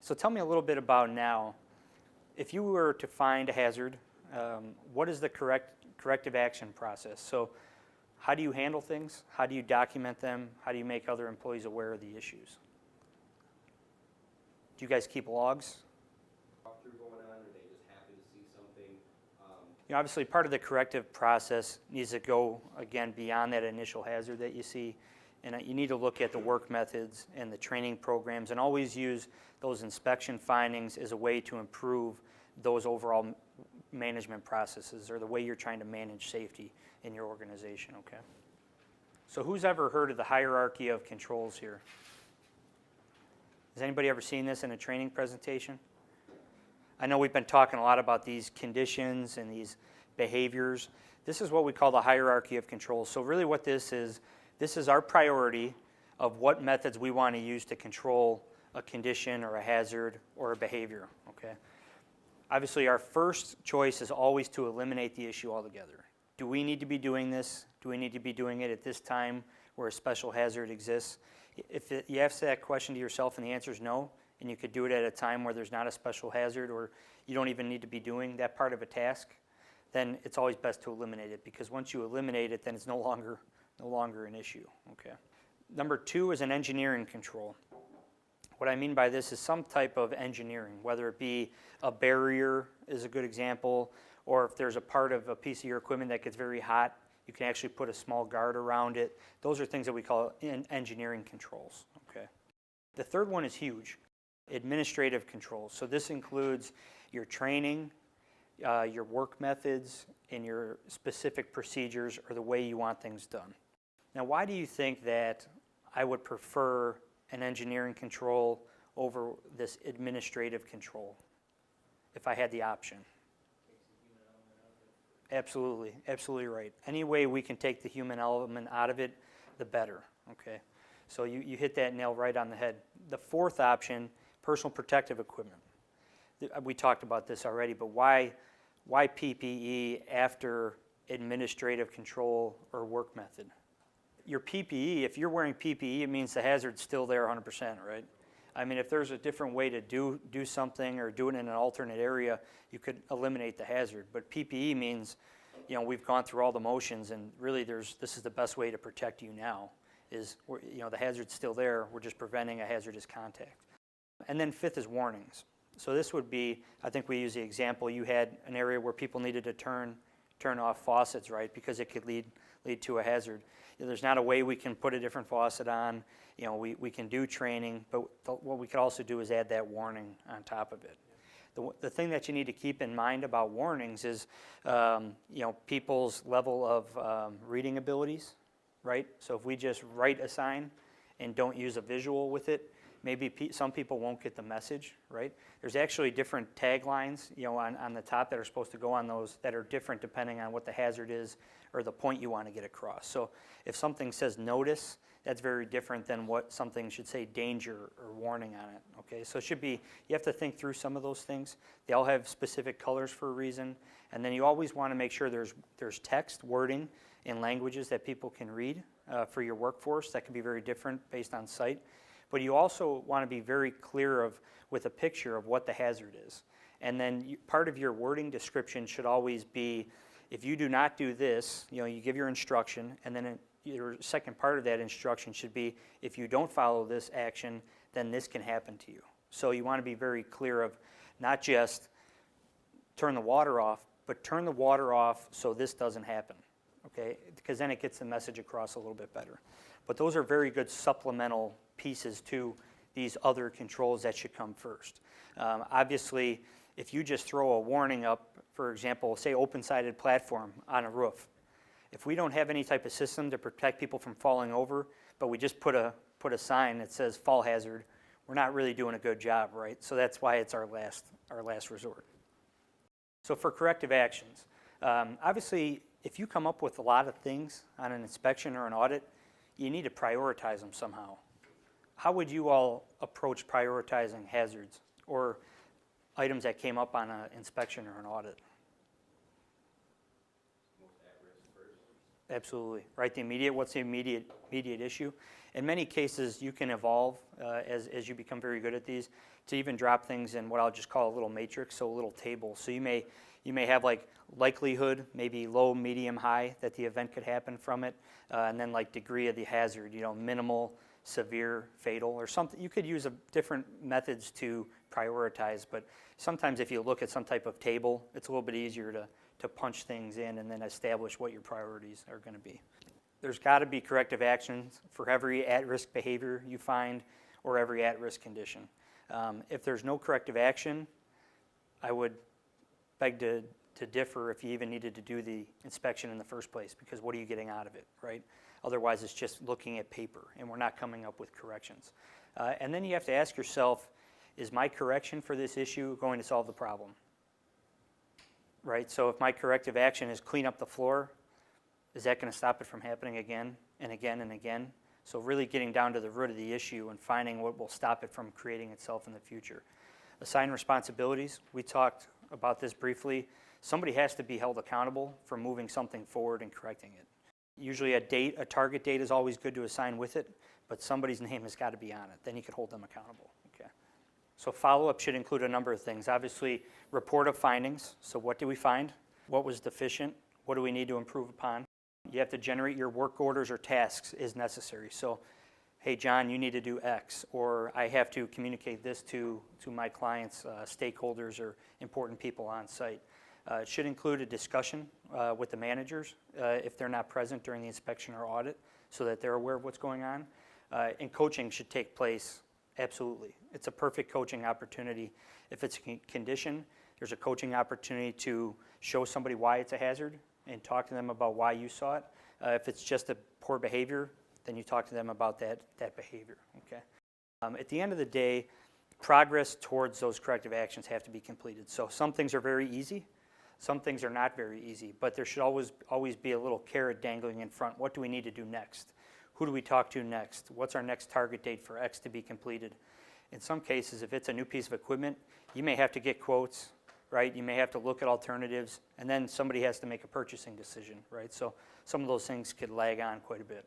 So tell me a little bit about now. If you were to find a hazard, what is the corrective action process? So how do you handle things? How do you document them? How do you make other employees aware of the issues? Do you guys keep logs? Going on, or they just happen to see something? Obviously part of the corrective process needs to go, again, beyond that initial hazard that you see. And you need to look at the work methods and the training programs and always use those inspection findings as a way to improve those overall management processes or the way you're trying to manage safety in your organization, okay? So who's ever heard of the hierarchy of controls here? Has anybody ever seen this in a training presentation? I know we've been talking a lot about these conditions and these behaviors. This is what we call the hierarchy of controls. So really what this is our priority of what methods we want to use to control a condition or a hazard or a behavior, okay? Obviously our first choice is always to eliminate the issue altogether. Do we need to be doing this? Do we need to be doing it at this time where a special hazard exists? If you ask that question to yourself and the answer is no, and you could do it at a time where there's not a special hazard or you don't even need to be doing that part of a task, then it's always best to eliminate it, because once you eliminate it, then it's no longer an issue, okay? Number two is an engineering control. What I mean by this is some type of engineering, whether it be a barrier is a good example, or if there's a part of a piece of your equipment that gets very hot, you can actually put a small guard around it. Those are things that we call engineering controls, okay? The third one is huge, administrative controls. So this includes your training, your work methods, and your specific procedures or the way you want things done. Now, why do you think that I would prefer an engineering control over this administrative control if I had the option? Absolutely, absolutely right. Any way we can take the human element out of it, the better, okay? So you hit that nail right on the head. The fourth option, personal protective equipment. We talked about this already, but why PPE after administrative control or work method? Your PPE, if you're wearing PPE, it means the hazard's still there 100%, right? I mean, if there's a different way to do something or do it in an alternate area, you could eliminate the hazard. But PPE means, we've gone through all the motions, and really this is the best way to protect you now, is, the hazard's still there, we're just preventing a hazardous contact. And then fifth is warnings. So this would be, I think we use the example, you had an area where people needed to turn off faucets, right, because it could lead to a hazard. There's not a way we can put a different faucet on. We can do training, but what we could also do is add that warning on top of it. The thing that you need to keep in mind about warnings is, people's level of reading abilities, right? So if we just write a sign and don't use a visual with it, maybe some people won't get the message, right? There's actually different taglines, on the top that are supposed to go on those that are different depending on what the hazard is or the point you want to get across. So if something says notice, that's very different than what something should say danger or warning on it, okay? So it should be, you have to think through some of those things. They all have specific colors for a reason, and then you always want to make sure there's text, wording, and languages that people can read for your workforce. That can be very different based on site. But you also want to be very clear with a picture of what the hazard is. And then part of your wording description should always be, if you do not do this, you give your instruction, and then your second part of that instruction should be, if you don't follow this action, then this can happen to you. So you want to be very clear of not just turn the water off, but turn the water off so this doesn't happen, okay? Because then it gets the message across a little bit better. But those are very good supplemental pieces to these other controls that should come first. Obviously, if you just throw a warning up, for example, say open-sided platform on a roof, if we don't have any type of system to protect people from falling over, but we just put a sign that says fall hazard, we're not really doing a good job, right? So that's why it's our last resort. So for corrective actions, obviously, if you come up with a lot of things on an inspection or an audit, you need to prioritize them somehow. How would you all approach prioritizing hazards or items that came up on an inspection or an audit? Most at risk first. Absolutely, right? What's the immediate issue? in many cases, you can evolve as you become very good at these to even drop things in what I'll just call a little matrix, so a little table. So you may have like likelihood, maybe low, medium, high, that the event could happen from it, and then like degree of the hazard, minimal, severe, fatal, or something. You could use different methods to prioritize, but sometimes if you look at some type of table, it's a little bit easier to punch things in and then establish what your priorities are going to be. There's got to be corrective actions for every at-risk behavior you find or every at-risk condition. If there's no corrective action, I would beg to differ if you even needed to do the inspection in the first place, because what are you getting out of it, right? Otherwise, it's just looking at paper, and we're not coming up with corrections. And then you have to ask yourself, is my correction for this issue going to solve the problem? Right? So if my corrective action is clean up the floor, is that going to stop it from happening again and again and again? So really getting down to the root of the issue and finding what will stop it from creating itself in the future. Assign responsibilities. We talked about this briefly. Somebody has to be held accountable for moving something forward and correcting it. Usually a target date is always good to assign with it, but somebody's name has got to be on it. Then you can hold them accountable. Okay. So follow-up should include a number of things. Obviously, report of findings. So what did we find? What was deficient? What do we need to improve upon? You have to generate your work orders or tasks as necessary. So, hey, John, you need to do X, or I have to communicate this to my clients, stakeholders, or important people on site. It should include a discussion with the managers if they're not present during the inspection or audit, so that they're aware of what's going on. And coaching should take place, absolutely. It's a perfect coaching opportunity. If it's a condition, there's a coaching opportunity to show somebody why it's a hazard and talk to them about why you saw it. If it's just a poor behavior, then you talk to them about that behavior. Okay. At the end of the day, progress towards those corrective actions have to be completed. So some things are very easy. Some things are not very easy, but there should always be a little carrot dangling in front. What do we need to do next? Who do we talk to next? What's our next target date for X to be completed? In some cases, if it's a new piece of equipment, you may have to get quotes, right? You may have to look at alternatives, and then somebody has to make a purchasing decision, right? So some of those things could lag on quite a bit.